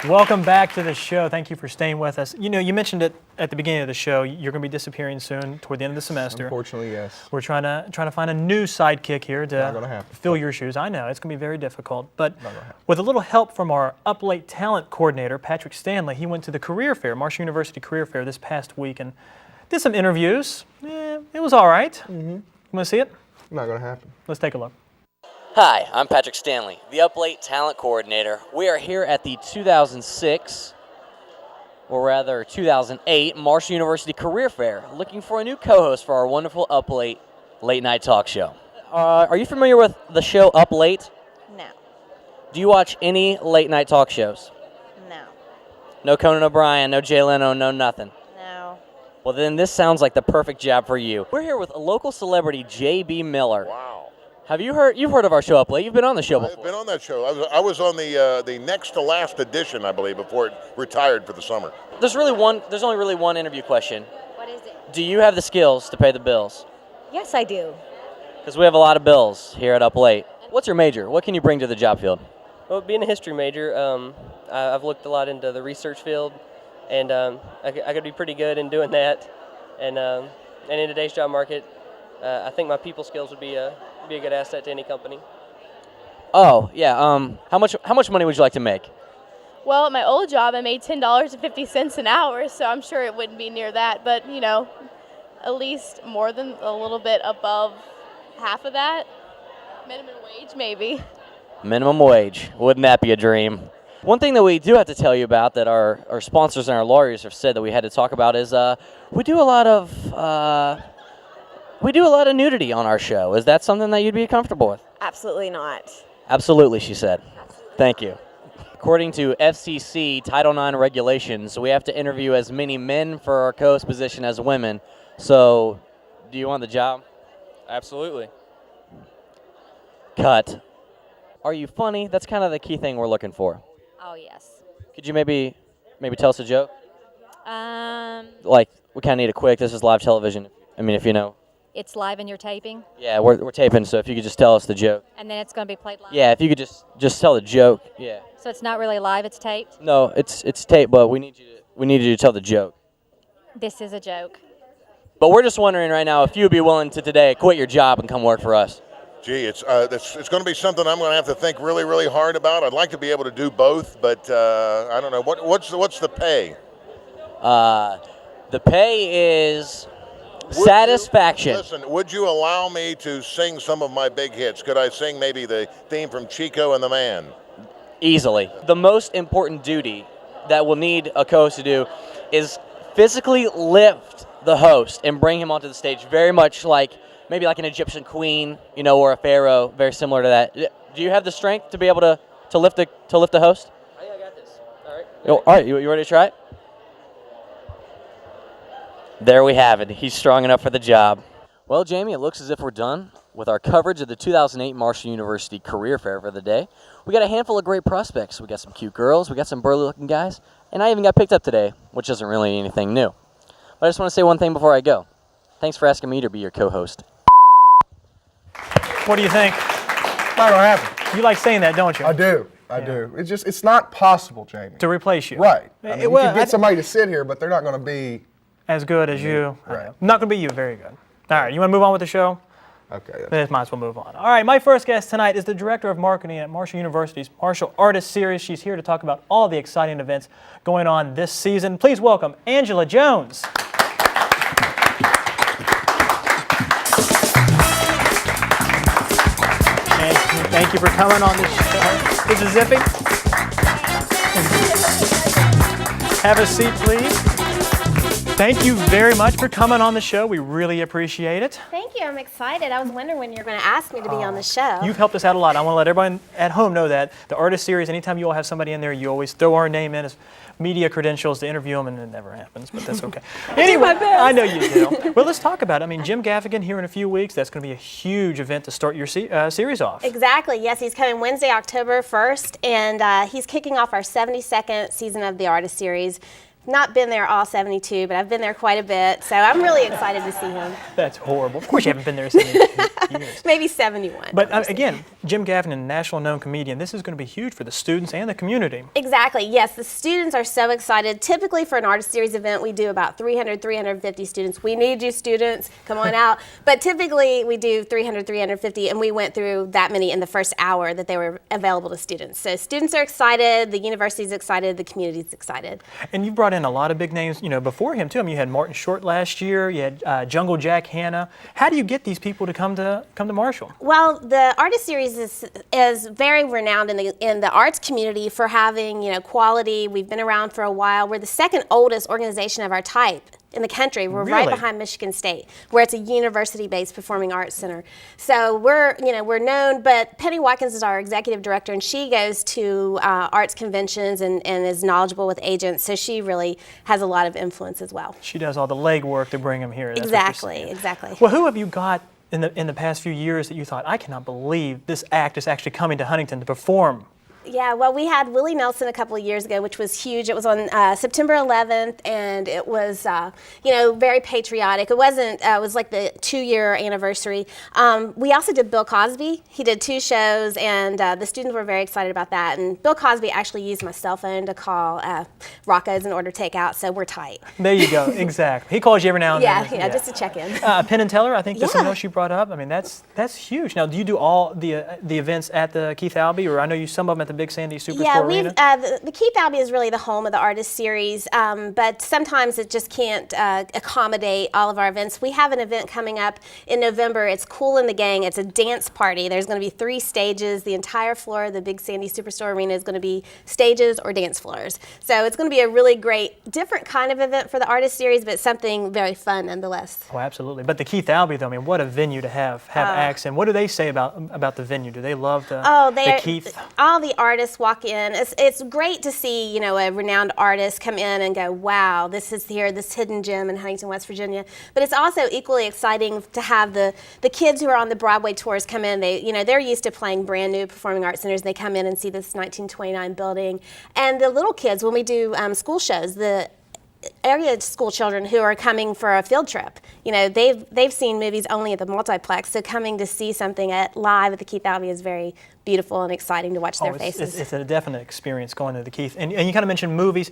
Welcome back to the show. Thank you for staying with us. You know, you mentioned it at the beginning of the show. You're going to be disappearing soon, toward the end of the semester. Unfortunately, yes. We're trying to find a new sidekick here to fill your shoes. I know it's going to be very difficult, but with a little help from our Up Late talent coordinator, Patrick Stanley, he went to the career fair, Marshall University Career Fair, this past week and did some interviews. It was all right. You want to see it? Not going to happen. Let's take a look. Hi, I'm Patrick Stanley, the Up Late Talent Coordinator. We are here at the 2006, or rather 2008, Marshall University Career Fair, looking for a new co-host for our wonderful Up Late late night talk show. Are you familiar with the show Up Late? No. Do you watch any late night talk shows? No. No Conan O'Brien, no Jay Leno, no nothing? No. Well, then this sounds like the perfect job for you. We're here with a local celebrity, J.B. Miller. Wow. Have you heard? You've heard of our show Up Late. You've been on the show before. I've been on that show. I was on the next to last edition, I believe, before it retired for the summer. There's only really one interview question. What is it? Do you have the skills to pay the bills? Yes, I do. Because we have a lot of bills here at Up Late. What's your major? What can you bring to the job field? Well, being a history major, I've looked a lot into the research field, and I could be pretty good in doing that. And in today's job market, I think my people skills would be a good asset to any company. Oh yeah. How much money would you like to make? Well, at my old job, I made $10.50 an hour, so I'm sure it wouldn't be near that. But you know, at least more than a little bit above half of that. Minimum wage, maybe. Minimum wage. Wouldn't that be a dream? One thing that we do have to tell you about that our sponsors and our lawyers have said that we had to talk about is we do a lot of nudity on our show. Is that something that you'd be comfortable with? Absolutely not. Absolutely, she said. Thank you. According to FCC Title IX regulations, we have to interview as many men for our co-host position as women. So, do you want the job? Absolutely. Cut. Are you funny? That's kind of the key thing we're looking for. Oh, yes. Could you maybe tell us a joke? Like, we kind of need a quick, this is live television. I mean, if you know. It's live and you're taping? Yeah, we're taping, so if you could just tell us the joke. And then it's going to be played live? Yeah, if you could just tell the joke. Yeah. So it's not really live, it's taped? No, it's taped, but we need you to tell the joke. This is a joke. But we're just wondering right now if you'd be willing to today quit your job and come work for us. Gee, it's going to be something I'm going to have to think really, really hard about. I'd like to be able to do both, but I don't know. What's the pay? The pay is satisfaction. Listen, would you allow me to sing some of my big hits? Could I sing maybe the theme from Chico and the Man? Easily. The most important duty that we'll need a co-host to do is physically lift the host and bring him onto the stage, very much like maybe like an Egyptian queen, you know, or a pharaoh, very similar to that. Do you have the strength to be able to lift the host? Yeah, I got this. All right. All right, you ready to try it? There we have it. He's strong enough for the job. Well, Jamie, it looks as if we're done with our coverage of the 2008 Marshall University Career Fair for the day. We got a handful of great prospects. We got some cute girls. We got some burly-looking guys. And I even got picked up today, which isn't really anything new. But I just want to say one thing before I go. Thanks for asking me to be your co-host. What do you think? Not gonna happen. You like saying that, don't you? I do. I do. It's not possible, Jamie. To replace you. Right. I mean, Well, you can get somebody to sit here, but they're not going to be as good as you. Right. Not going to be you. Very good. All right. You want to move on with the show? Okay. Then might as well move on. All right. My first guest tonight is the Director of Marketing at Marshall University's Marshall Artist Series. She's here to talk about all the exciting events going on this season. Please welcome Angela Jones. Thank you for coming on this show. This is Zippy. Have a seat, please. Thank you very much for coming on the show. We really appreciate it. Thank you. I'm excited. I was wondering when you were going to ask me to be on the show. You've helped us out a lot. I want to let everyone at home know that the Artist Series, anytime you all have somebody in there, you always throw our name in as media credentials to interview them, and it never happens, but that's okay. Anyway, I know you do. Well, let's talk about it. I mean, Jim Gaffigan here in a few weeks. That's going to be a huge event to start your series off. Exactly. Yes, he's coming Wednesday, October 1st, and he's kicking off our 72nd season of the Artist Series. not been there all 72, but I've been there quite a bit. So I'm really excited to see him. That's horrible. Of course you haven't been there 72 years. Maybe 71. But again, Jim Gaffigan, a national known comedian, this is going to be huge for the students and the community. Exactly. Yes, the students are so excited. Typically for an artist series event, we do about 300, 350 students. We need you students. Come on out. But typically we do 300, 350, and we went through that many in the first hour that they were available to students. So students are excited, the university's excited, the community's excited. And you brought in a lot of big names, before him too. I mean, you had Martin Short last year, you had Jungle Jack Hanna. How do you get these people to come to Marshall? Well, the artist series is very renowned in the arts community for having quality. We've been around for a while. We're the second oldest organization of our type in the country. We're right behind Michigan State, where it's a university-based performing arts center. So we're known, but Penny Watkins is our executive director, and she goes to arts conventions and is knowledgeable with agents, so she really has a lot of influence as well. She does all the legwork to bring them here. That's Exactly. Well, who have you got in the past few years that you thought, I cannot believe this act is actually coming to Huntington to perform? Yeah, well, we had Willie Nelson a couple of years ago, which was huge. It was on September 11th, and it was, very patriotic. It wasn't, it was like the 2-year anniversary. We also did Bill Cosby. He did 2 shows, and the students were very excited about that. And Bill Cosby actually used my cell phone to call Rocco's and order takeout, so we're tight. There you go, exactly. He calls you every now and then. Yeah, just to check in. Penn and Teller, I think that's something else you brought up. I mean, that's huge. Now, do you do all the events at the Keith-Albee, or I know you some of them at the Big Sandy Superstore Arena? The Keith-Albee is really the home of the artist series, but sometimes it just can't accommodate all of our events. We have an event coming up in November. It's Kool and the Gang. It's a dance party. There's going to be 3 stages. The entire floor of the Big Sandy Superstore Arena is going to be stages or dance floors. So it's going to be a really great, different kind of event for the artist series, but something very fun nonetheless. Oh, absolutely. But the Keith-Albee, though, I mean, what a venue to have acts. And what do they say about the venue? Do they love the Keith? All the artists walk in. It's great to see, a renowned artist come in and go, wow, this is here, this hidden gem in Huntington, West Virginia. But it's also equally exciting to have the kids who are on the Broadway tours come in. They're used to playing brand new performing arts centers. They come in and see this 1929 building. And the little kids, when we do school shows, the area school children who are coming for a field trip, they've seen movies only at the multiplex, so coming to see something live at the Keith-Albee is very beautiful and exciting to watch their faces. It's a definite experience going to the Keith. And you kind of mentioned movies.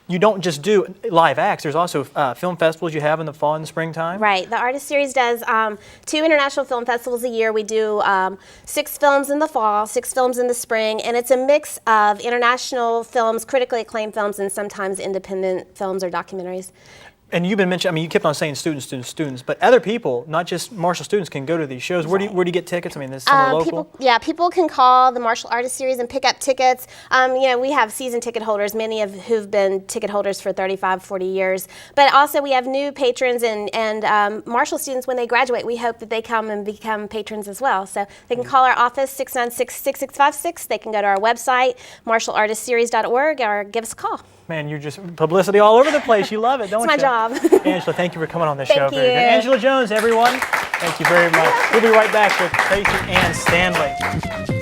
You don't just do live acts. There's also film festivals you have in the fall and the springtime. Right. The Artist Series does 2 international film festivals a year. We do 6 films in the fall, 6 films in the spring, and it's a mix of international films, critically acclaimed films, and sometimes independent films or documentaries. And you've been mentioning, I mean, you kept on saying students, but other people, not just Marshall students, can go to these shows. Where do you get tickets? I mean, this is somewhere local? People can call the Marshall Artist Series and pick up tickets. We have season ticket holders, many of who've been ticket holders for 35, 40 years. But also we have new patrons and Marshall students, when they graduate, we hope that they come and become patrons as well. So they can call our office, 696-6656. They can go to our website, marshallartistseries.org, or give us a call. Man, you're just publicity all over the place. You love it, don't you? It's my job. Angela, thank you for coming on the show. Thank you. Very good. Angela Jones, everyone. Thank you very much. We'll be right back with Traci Ann Stanley.